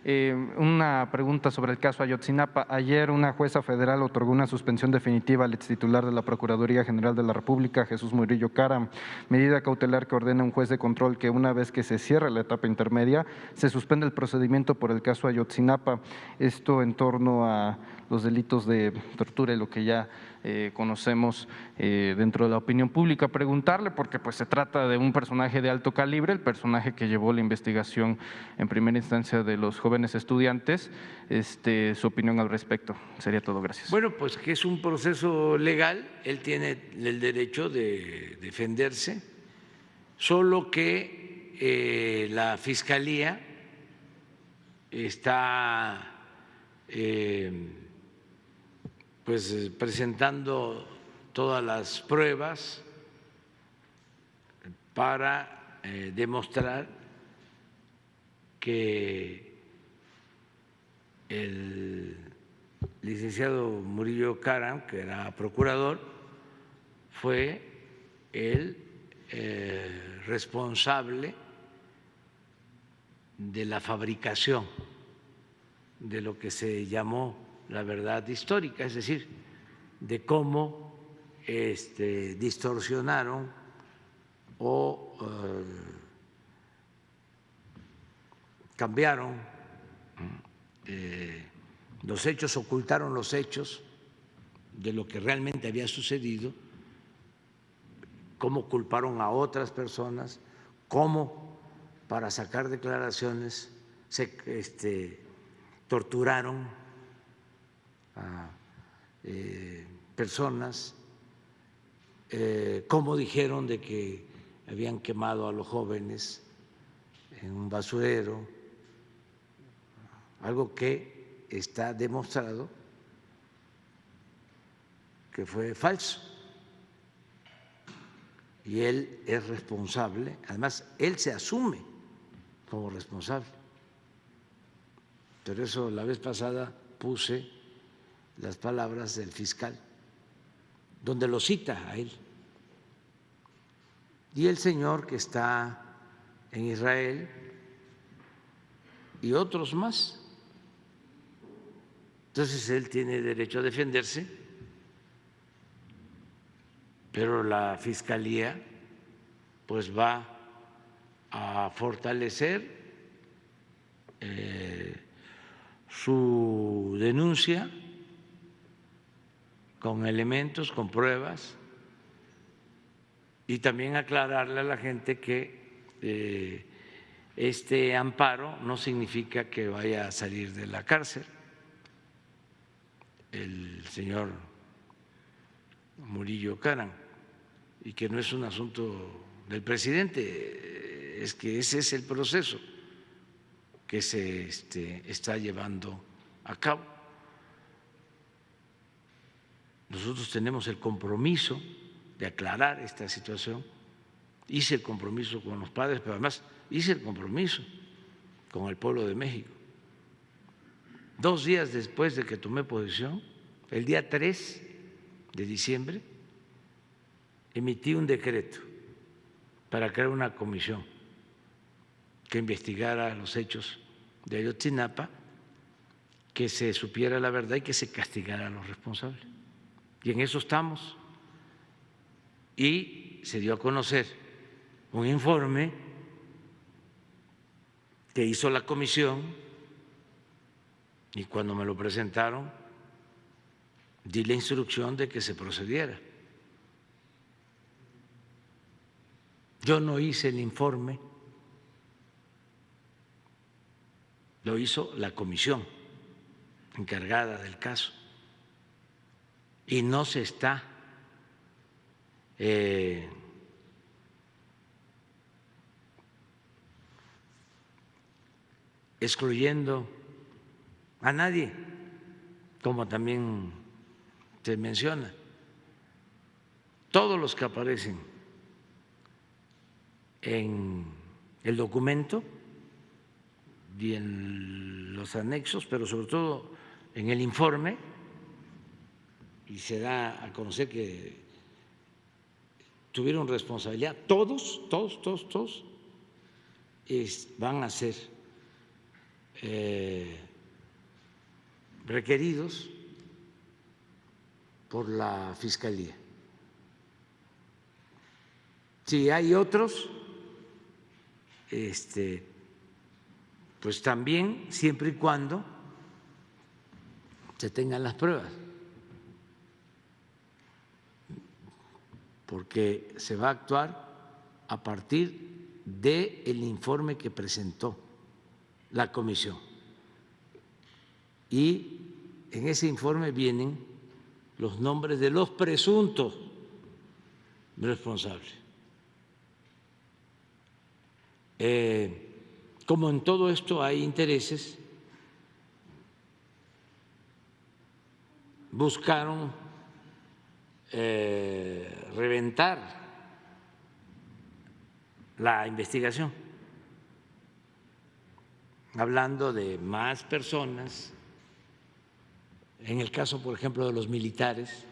Una pregunta sobre el caso Ayotzinapa. Ayer una jueza federal otorgó una suspensión definitiva al extitular de la Procuraduría General de la República, Jesús Murillo Caram, medida cautelar que ordena un juez de control que una vez que se cierre la etapa intermedia, se suspende el procedimiento por el caso Ayotzinapa. Esto en torno a los delitos de tortura y lo que ya conocemos dentro de la opinión pública. Preguntarle, porque pues se trata de un personaje de alto calibre, el personaje que llevó la investigación en primera instancia de los jóvenes estudiantes, su opinión al respecto. Sería todo, gracias. Bueno, pues que es un proceso legal, él tiene el derecho de defenderse, solo que la Fiscalía está pues presentando todas las pruebas para demostrar que el licenciado Murillo Caram, que era procurador, fue el responsable de la fabricación de lo que se llamó la verdad histórica, es decir, de cómo distorsionaron o cambiaron los hechos, ocultaron los hechos de lo que realmente había sucedido, cómo culparon a otras personas, cómo para sacar declaraciones se torturaron a personas, cómo dijeron de que habían quemado a los jóvenes en un basurero, algo que está demostrado que fue falso. Y él es responsable, además él se asume como responsable. Por eso la vez pasada puse las palabras del fiscal, donde lo cita a él. Y el señor que está en Israel y otros más. Entonces él tiene derecho a defenderse, pero la Fiscalía pues va a fortalecer su denuncia con elementos, con pruebas, y también aclararle a la gente que este amparo no significa que vaya a salir de la cárcel el señor Murillo Caram, y que no es un asunto del presidente, es que ese es el proceso que se está llevando a cabo. Nosotros tenemos el compromiso de aclarar esta situación. Hice el compromiso con los padres, pero además hice el compromiso con el pueblo de México. 2 días después de que tomé posesión, el día 3 de diciembre, emití un decreto para crear una comisión que investigara los hechos de Ayotzinapa, que se supiera la verdad y que se castigara a los responsables. Y en eso estamos. Y se dio a conocer un informe que hizo la comisión, y cuando me lo presentaron di la instrucción de que se procediera. Yo no hice el informe, lo hizo la comisión encargada del caso, y no se está excluyendo a nadie, como también se menciona. Todos los que aparecen en el documento y en los anexos, pero sobre todo en el informe, y se da a conocer que tuvieron responsabilidad, todos van a ser requeridos por la Fiscalía. Si hay otros, pues también, siempre y cuando se tengan las pruebas, porque se va a actuar a partir del informe que presentó la comisión. Y en ese informe vienen los nombres de los presuntos responsables. Como en todo esto hay intereses, buscaron reventar la investigación, hablando de más personas, en el caso, por ejemplo, de los militares,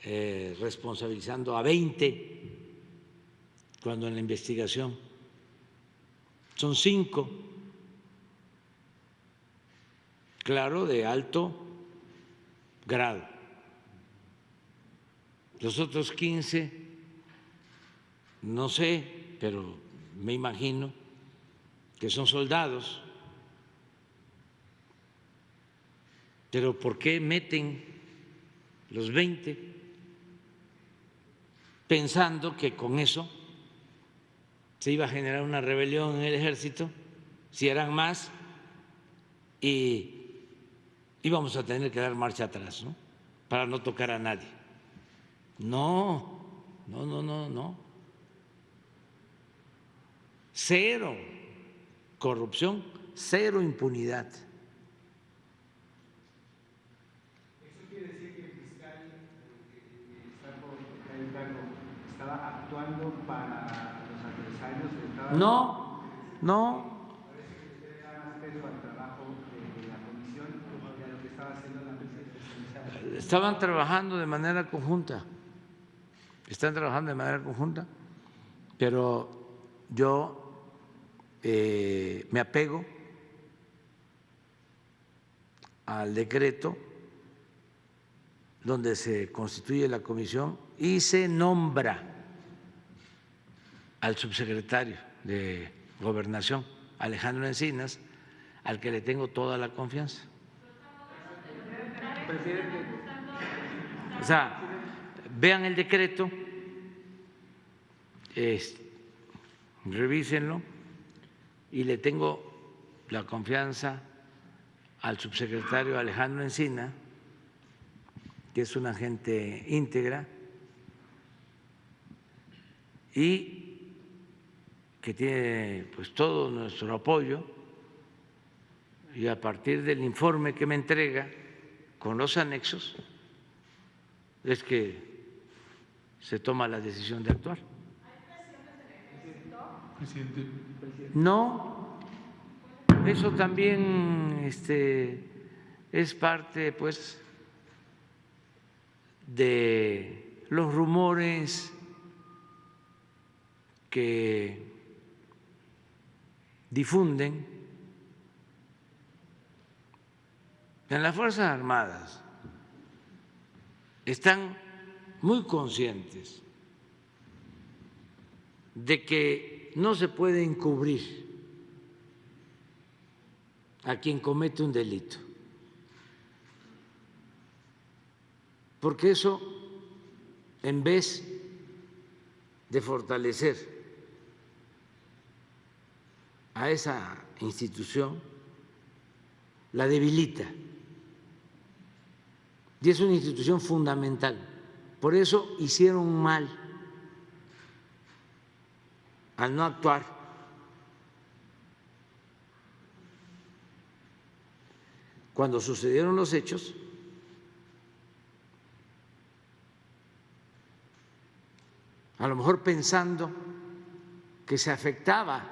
responsabilizando a 20, cuando en la investigación son 5, claro, de alto grado. Los otros 15, no sé, pero me imagino que son soldados. Pero ¿por qué meten los 20 pensando que con eso se iba a generar una rebelión en el ejército, si eran más, y íbamos a tener que dar marcha atrás, ¿no?, para no tocar a nadie? No. Cero corrupción, cero impunidad. ¿Eso quiere decir que el fiscal que está por tocar el cargo estaba actuando para los adversarios? No. Parece que usted da más peso al trabajo de la comisión que a lo que estaba haciendo la mesa especializada. Estaban trabajando de manera conjunta, pero yo me apego al decreto donde se constituye la comisión y se nombra al subsecretario de Gobernación, Alejandro Encinas, al que le tengo toda la confianza. O sea, vean el decreto, revísenlo, y le tengo la confianza al subsecretario Alejandro Encinas, que es una gente íntegra y que tiene pues todo nuestro apoyo, y a partir del informe que me entrega con los anexos es que se toma la decisión de actuar. Presidente. No, eso también es parte pues de los rumores que difunden en las Fuerzas Armadas. Están muy conscientes de que no se puede encubrir a quien comete un delito, porque eso, en vez de fortalecer a esa institución, la debilita. Y es una institución fundamental. Por eso hicieron mal al no actuar. Cuando sucedieron los hechos, a lo mejor pensando que se afectaba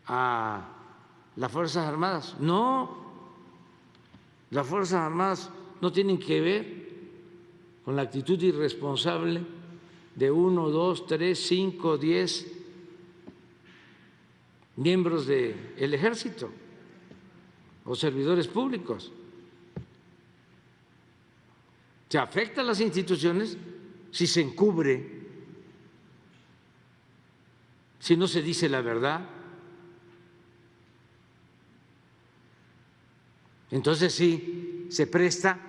a las Fuerzas Armadas. No, las Fuerzas Armadas no tienen que ver con la actitud irresponsable de 1, 2, 3, 5, 10 miembros del ejército o servidores públicos. Se afecta a las instituciones si se encubre, si no se dice la verdad. Entonces sí se presta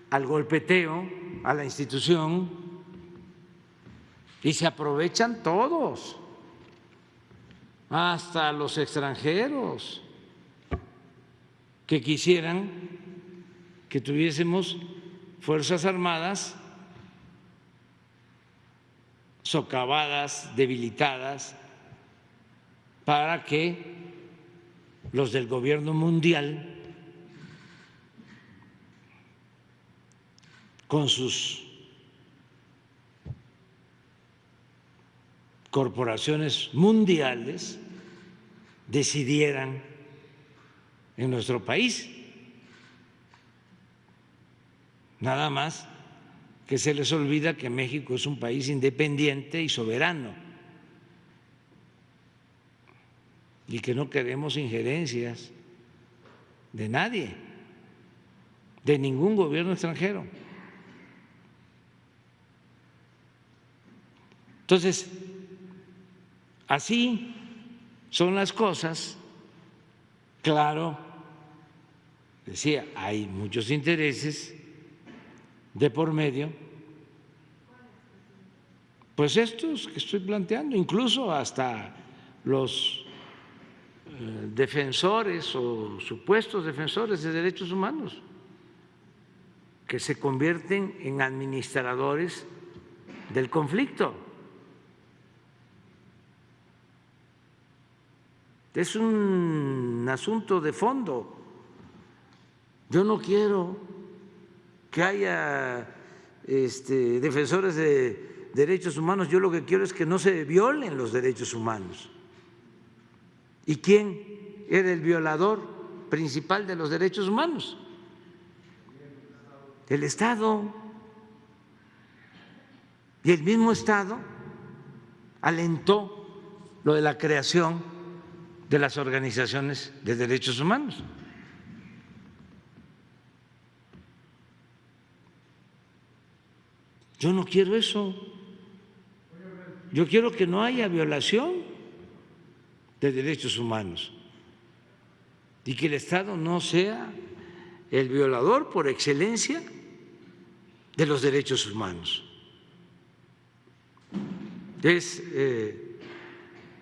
al golpeteo a la institución y se aprovechan todos, hasta los extranjeros que quisieran que tuviésemos fuerzas armadas socavadas, debilitadas, para que los del gobierno mundial, con sus corporaciones mundiales, decidieran en nuestro país. Nada más que se les olvida que México es un país independiente y soberano y que no queremos injerencias de nadie, de ningún gobierno extranjero. Entonces, así son las cosas. Claro, decía, hay muchos intereses de por medio, pues estos que estoy planteando, incluso hasta los defensores o supuestos defensores de derechos humanos, que se convierten en administradores del conflicto. Es un asunto de fondo. Yo no quiero que haya defensores de derechos humanos, yo lo que quiero es que no se violen los derechos humanos. ¿Y quién era el violador principal de los derechos humanos? El Estado. Y el mismo Estado alentó lo de la creación de las organizaciones de derechos humanos. Yo no quiero eso. Yo quiero que no haya violación de derechos humanos y que el Estado no sea el violador por excelencia de los derechos humanos. Es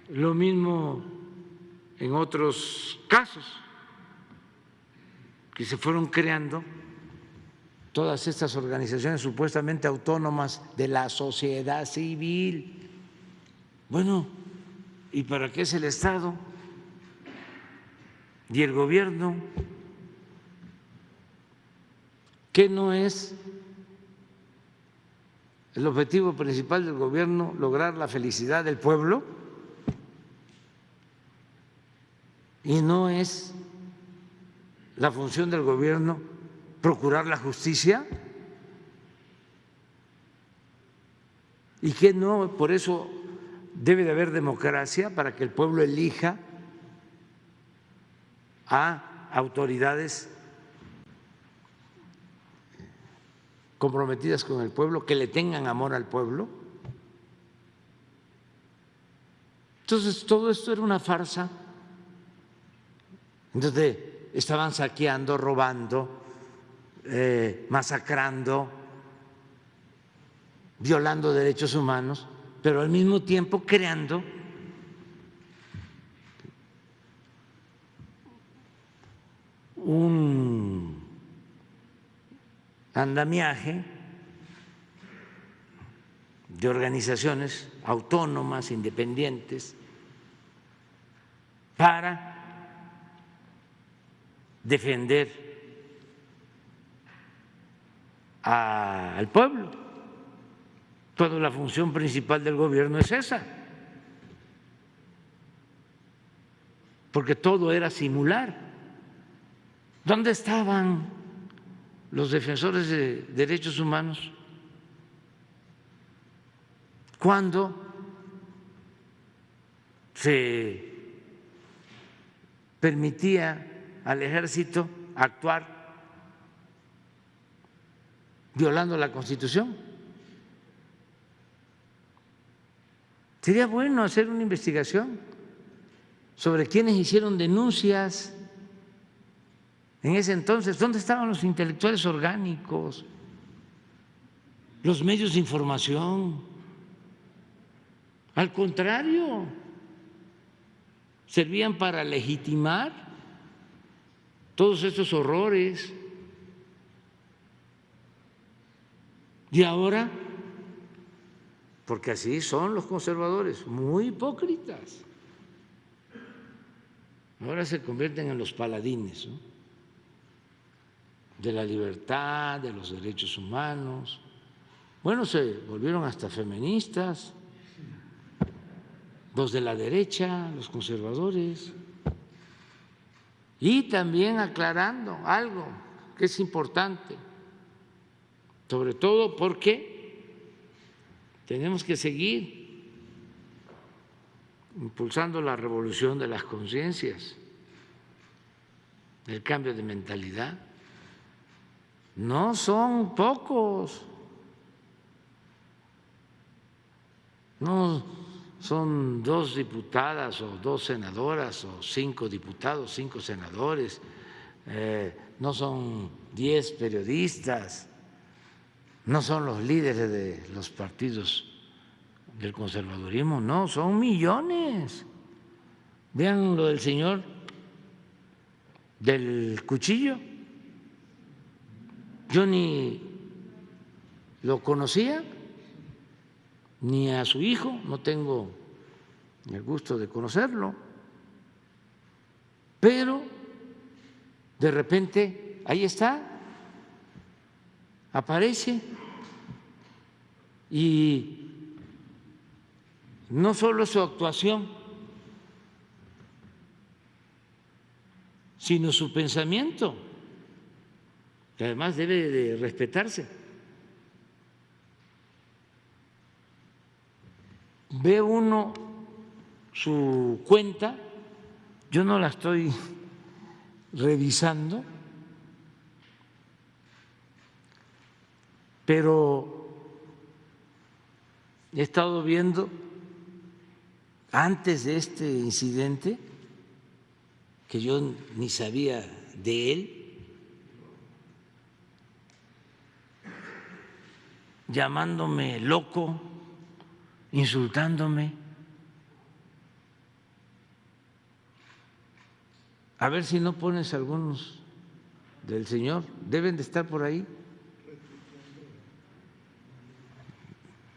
lo mismo en otros casos que se fueron creando todas estas organizaciones supuestamente autónomas de la sociedad civil. Bueno, ¿y para qué es el Estado y el gobierno? ¿Qué no es el objetivo principal del gobierno lograr la felicidad del pueblo? ¿Y no es la función del gobierno procurar la justicia? ¿Y qué no? Por eso debe de haber democracia, para que el pueblo elija a autoridades comprometidas con el pueblo, que le tengan amor al pueblo. Entonces, todo esto era una farsa. Entonces, estaban saqueando, robando, masacrando, violando derechos humanos, pero al mismo tiempo creando un andamiaje de organizaciones autónomas, independientes, para defender al pueblo, cuando la función principal del gobierno es esa, porque todo era simular. ¿Dónde estaban los defensores de derechos humanos cuando se permitía al ejército actuar violando la Constitución. Sería bueno hacer una investigación sobre quienes hicieron denuncias en ese entonces. ¿Dónde estaban los intelectuales orgánicos, los medios de información? Al contrario, servían para legitimar todos estos horrores. Y ahora, porque así son los conservadores, muy hipócritas, ahora se convierten en los paladines, ¿no?, de la libertad, de los derechos humanos. Bueno, se volvieron hasta feministas, los de la derecha, los conservadores. Y también aclarando algo que es importante, sobre todo porque tenemos que seguir impulsando la revolución de las conciencias, el cambio de mentalidad. No son pocos, no son 2 diputadas o 2 senadoras o 5 diputados, 5 senadores, no son 10 periodistas, no son los líderes de los partidos del conservadurismo, no, son millones. Vean lo del señor del cuchillo. Yo ni lo conocía, ni a su hijo, no tengo el gusto de conocerlo, pero de repente ahí está, aparece, y no solo su actuación, sino su pensamiento, que además debe de respetarse. Ve uno su cuenta, yo no la estoy revisando, pero he estado viendo antes de este incidente, que yo ni sabía de él, llamándome loco, insultándome. A ver si no pones algunos del señor, deben de estar por ahí.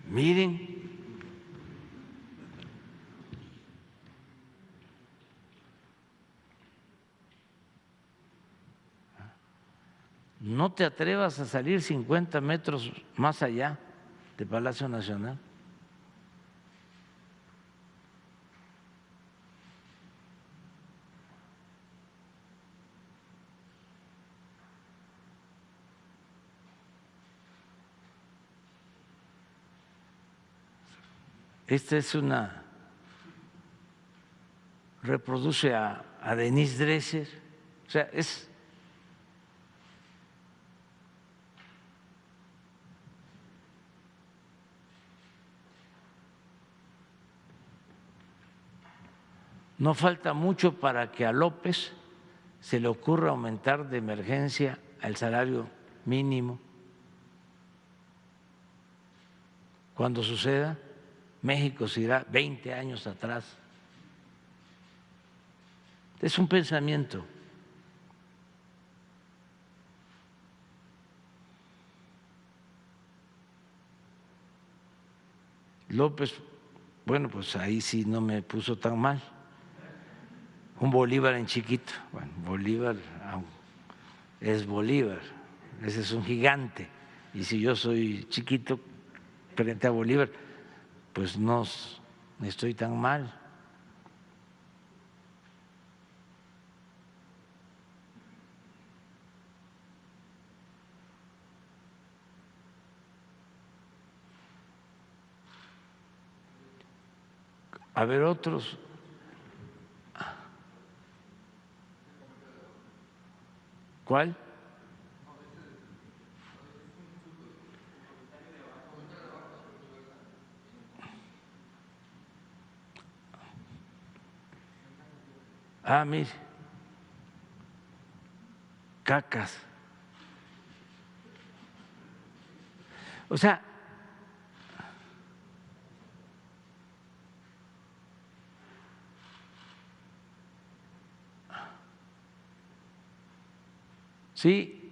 Miren, no te atrevas a salir 50 metros más allá de Palacio Nacional. Esta es una, reproduce a Denise Dresser, o sea, es no falta mucho para que a López se le ocurra aumentar de emergencia el salario mínimo. Cuando suceda, México se irá 20 años atrás. Es un pensamiento. López, bueno, pues ahí sí no me puso tan mal. Un Bolívar en chiquito. Bueno, Bolívar es Bolívar, ese es un gigante. Y si yo soy chiquito frente a Bolívar, pues no estoy tan mal. A ver, otros. ¿Cuál? Ah, mire, cacas. O sea, sí,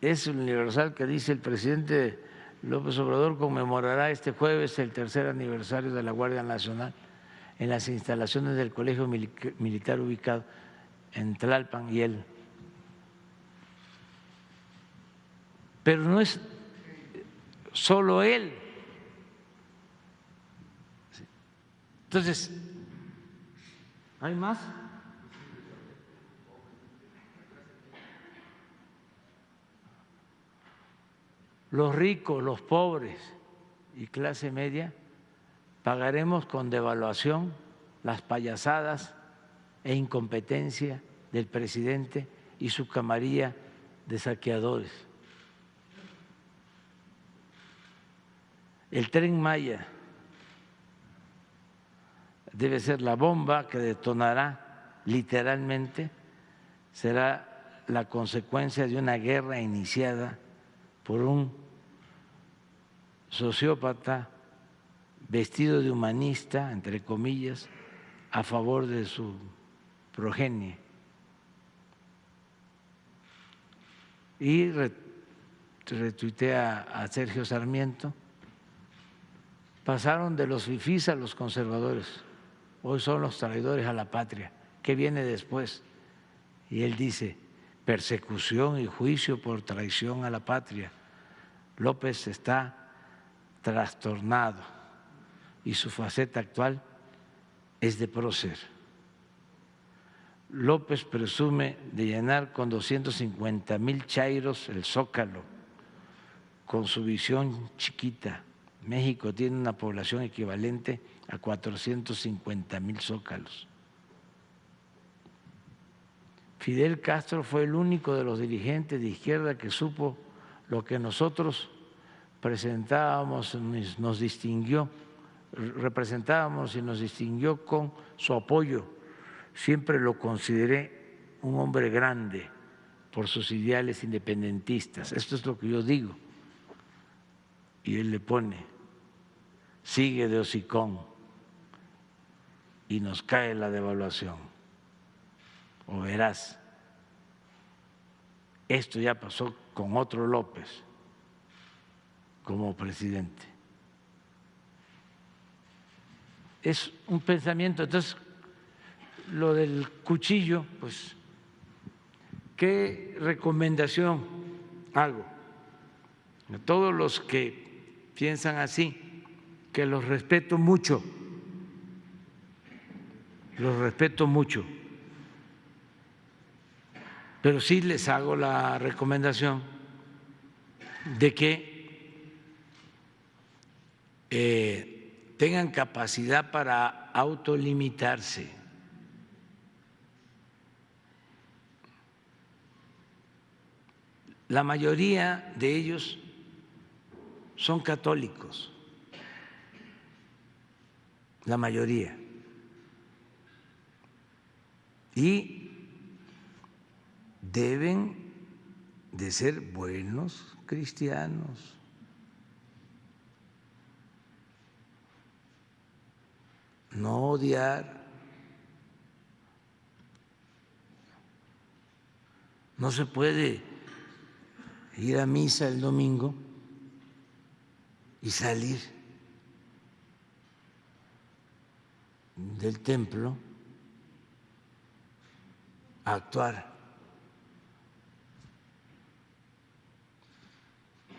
es universal que dice el presidente López Obrador conmemorará este jueves el tercer aniversario de la Guardia Nacional en las instalaciones del Colegio Militar ubicado en Tlalpan y él. Pero no es solo él. Entonces, ¿hay más? Los ricos, los pobres y clase media pagaremos con devaluación las payasadas e incompetencia del presidente y su camarilla de saqueadores. El Tren Maya debe ser la bomba que detonará literalmente, será la consecuencia de una guerra iniciada por un sociópata vestido de humanista, entre comillas, a favor de su progenie. Y retuitea a Sergio Sarmiento, pasaron de los fifís a los conservadores, hoy son los traidores a la patria. ¿Qué viene después? Y él dice, persecución y juicio por traición a la patria. López está trastornado y su faceta actual es de prócer. López presume de llenar con 250,000 chairos el Zócalo, con su visión chiquita. México tiene una población equivalente a 450,000 zócalos. Fidel Castro fue el único de los dirigentes de izquierda que supo lo que nosotros presentábamos, nos distinguió, representábamos y nos distinguió con su apoyo. Siempre lo consideré un hombre grande por sus ideales independentistas. Esto es lo que yo digo. Y él le pone, sigue de hocicón y nos cae la devaluación. O verás, esto ya pasó con otro López como presidente. Es un pensamiento. Entonces, lo del cuchillo, pues, ¿qué recomendación hago? A todos los que piensan así, que los respeto mucho, pero sí les hago la recomendación de que tengan capacidad para autolimitarse. La mayoría de ellos son católicos, la mayoría. Y deben de ser buenos cristianos. No odiar. No se puede ir a misa el domingo y salir del templo a actuar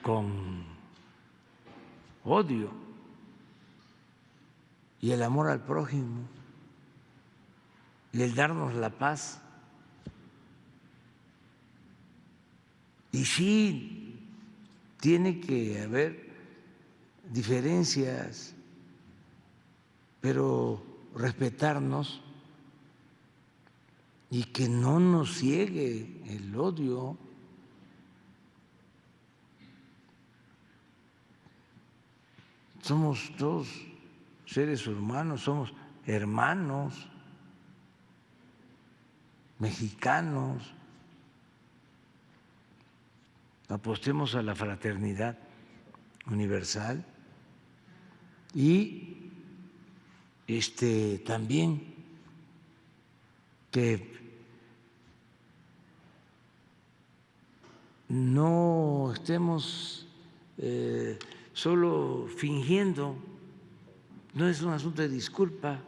con odio. Y el amor al prójimo y el darnos la paz. Y sí, tiene que haber diferencias, pero respetarnos y que no nos ciegue el odio. somos todos seres humanos, somos hermanos, mexicanos. Apostemos a la fraternidad universal y también que no estemos solo fingiendo, no es un asunto de disculpa,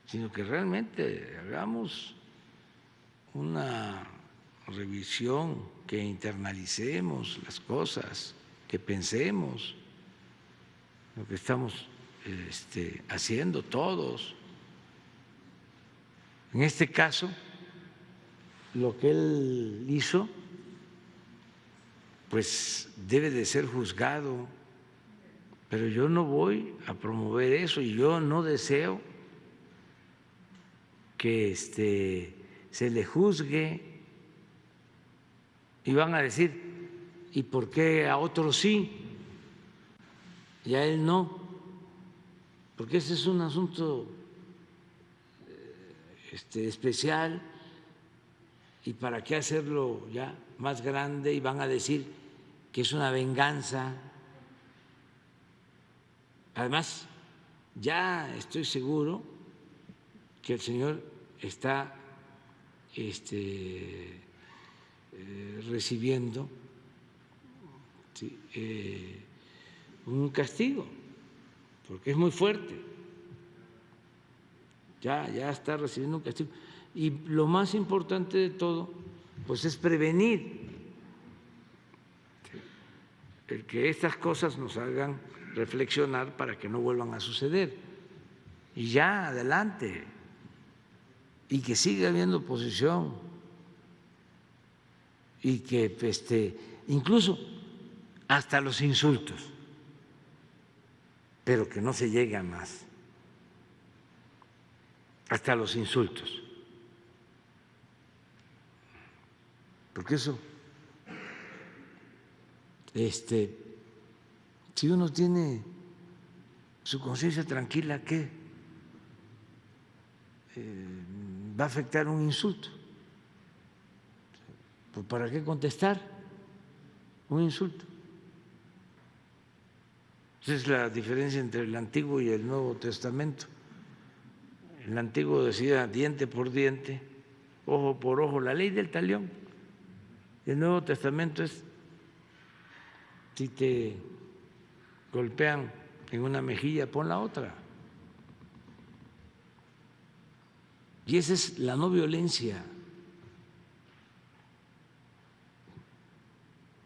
sino que realmente hagamos una revisión, que internalicemos las cosas, que pensemos lo que estamos haciendo todos. En este caso, lo que él hizo, pues debe de ser juzgado, pero yo no voy a promover eso y yo no deseo que se le juzgue. Y van a decir, ¿y por qué a otros sí y a él no? Porque ese es un asunto especial, y para qué hacerlo ya más grande, y van a decir que es una venganza. Además, ya estoy seguro que el señor está recibiendo un castigo, porque es muy fuerte. Ya está recibiendo un castigo. Y lo más importante de todo, pues es prevenir el que estas cosas nos hagan reflexionar para que no vuelvan a suceder. Y ya, adelante. Y que siga habiendo oposición. Y que incluso hasta los insultos, pero que no se llegue a más. Hasta los insultos. Porque eso, si uno tiene su conciencia tranquila, ¿qué? Va a afectar un insulto. Pues ¿para qué contestar un insulto? Esa es la diferencia entre el Antiguo y el Nuevo Testamento. El Antiguo decía diente por diente, ojo por ojo, la ley del talión. El Nuevo Testamento es, si te golpean en una mejilla, pon la otra. Y esa es la no violencia.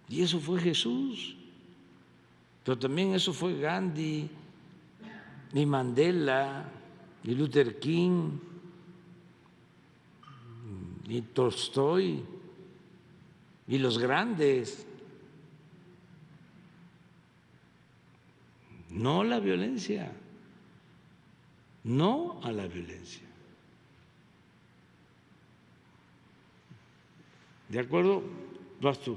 Y eso fue Jesús. Pero también eso fue Gandhi, y Mandela, y Luther King, y Tolstoy, y los grandes. No la violencia, no a la violencia. ¿De acuerdo? Vas tú.